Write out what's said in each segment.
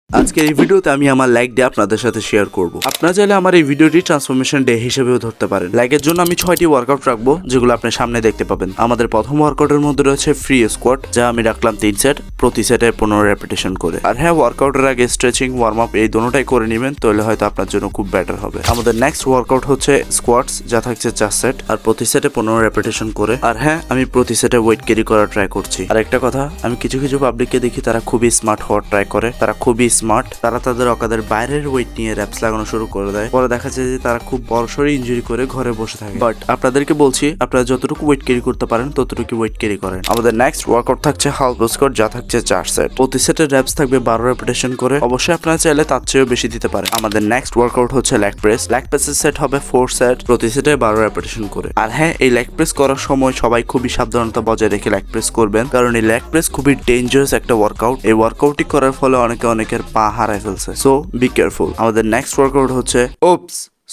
আজকের এই ভিডিওতে আমি আমার লাইক ডে আপনাদের সাথে শেয়ার করব। আপনারা চাইলে আমার এই ভিডিওটি ট্রান্সফরমেশন ডে হিসেবেও ধরতে পারেন। লাইকের জন্য আমি 6টি ওয়ার্কআউট রাখবো, যেগুলো আপনি সামনে দেখতে পাবেন। আমাদের প্রথম ওয়ার্কআউটের মধ্যে রয়েছে ফ্রি স্কোয়াট, যা আমি রাখলাম 3 সেট, প্রতি সেটে 15 রেপিটেশন করে। আর হ্যাঁ, ওয়ার্কআউটের আগে স্ট্রেচিং, ওয়ার্ম আপ এই দুটোটাই করে নেবেন, তাহলে হয়তো আপনার জন্য খুব বেটার হবে। আমাদের নেক্সট ওয়ার্কআউট হচ্ছে স্কোয়াটস, যা থাকছে 4 সেট আর প্রতি সেটে 15 রেপিটেশন করে। আর হ্যাঁ, আমি প্রতি সেটে ওয়েট ক্যারি করার ট্রাই করছি। আর একটা কথা, আমি কিছু কিছু পাবলিককে দেখি তারা খুবই স্মার্ট হওয়ার ট্রাই করে, তারা খুবই স্মার্ট, তারা তাদের অকাদের বাইরের ওয়েট নিয়ে র্যাপস লাগানো শুরু করে দেয়। পরে দেখা যায় যে তারা খুব বড়সড় ইনজুরি করে ঘরে বসে থাকে। বাট আপনাদেরকে বলছি, আপনারা যতটুকু ওয়েট ক্যারি করতে পারেন ততটুকু ওয়েট ক্যারি করেন। আমাদের নেক্সট ওয়ার্কআউট থাকছে হাল্ক স্কোয়াট, যা থাকছে 4 সেট, প্রতি সেটের র্যাপস থাকবে 12 রেপিটেশন করে। অবশ্যই আপনারা চাইলে তার চেয়েও বেশি দিতে পারেন। আমাদের নেক্সট ওয়ার্কআউট হচ্ছে লেগ প্রেস। লেগ প্রেসের সেট হবে 4 সেট, প্রতি সেটে 12 রেপিটেশন করে। আর হ্যাঁ, এই লেগ প্রেস করার সময় সবাই খুবই সাবধানতা বজায় রেখে লেগ প্রেস করবেন, কারণ এই লেগ প্রেস খুবই ডেঞ্জারাস একটা ওয়ার্কআউট। এই ওয়ার্কআউটটি করার ফলে অনেকের পা হারায় ফেলছে, সো বি কেয়ারফুল। আমাদের নেক্সট ওয়ার্কআউট হচ্ছে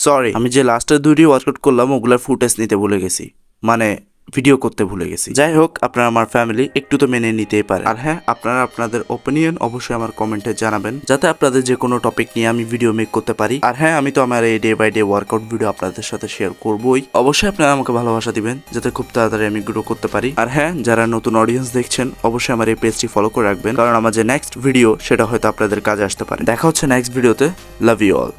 সরি, আমি যে লাস্টের 2টি ওয়ার্কআউট করলাম ওগুলার ফুটেজ নিতে ভুলে গেছি, মানে ভিডিও করতে ভুলে গেছি। যাই হোক, আপনারা আমার ফ্যামিলি, একটু তো মেনে নিতেই পারে। আর হ্যাঁ, আপনারা আপনাদের ওপিনিয়ন অবশ্যই আমার কমেন্টে জানাবেন, যাতে আপনাদের যে কোনো টপিক নিয়ে আমি ভিডিও মেক করতে পারি। আর হ্যাঁ, আমি তো আমার এই day by day workout video আপনাদের সাথে শেয়ার করবোই। অবশ্যই আপনারা আমাকে ভালোবাসা দিবেন, যাতে খুব তাড়াতাড়ি আমি গ্রো করতে পারি। আর হ্যাঁ, যারা নতুন অডিয়েন্স দেখছেন অবশ্যই আমার এই পেজটি ফলো করে রাখবেন, কারণ আমার যে নেক্সট ভিডিও সেটা হয়তো আপনাদের কাজে আসতে পারে। দেখা হচ্ছে নেক্সট ভিডিওতে। Love you all.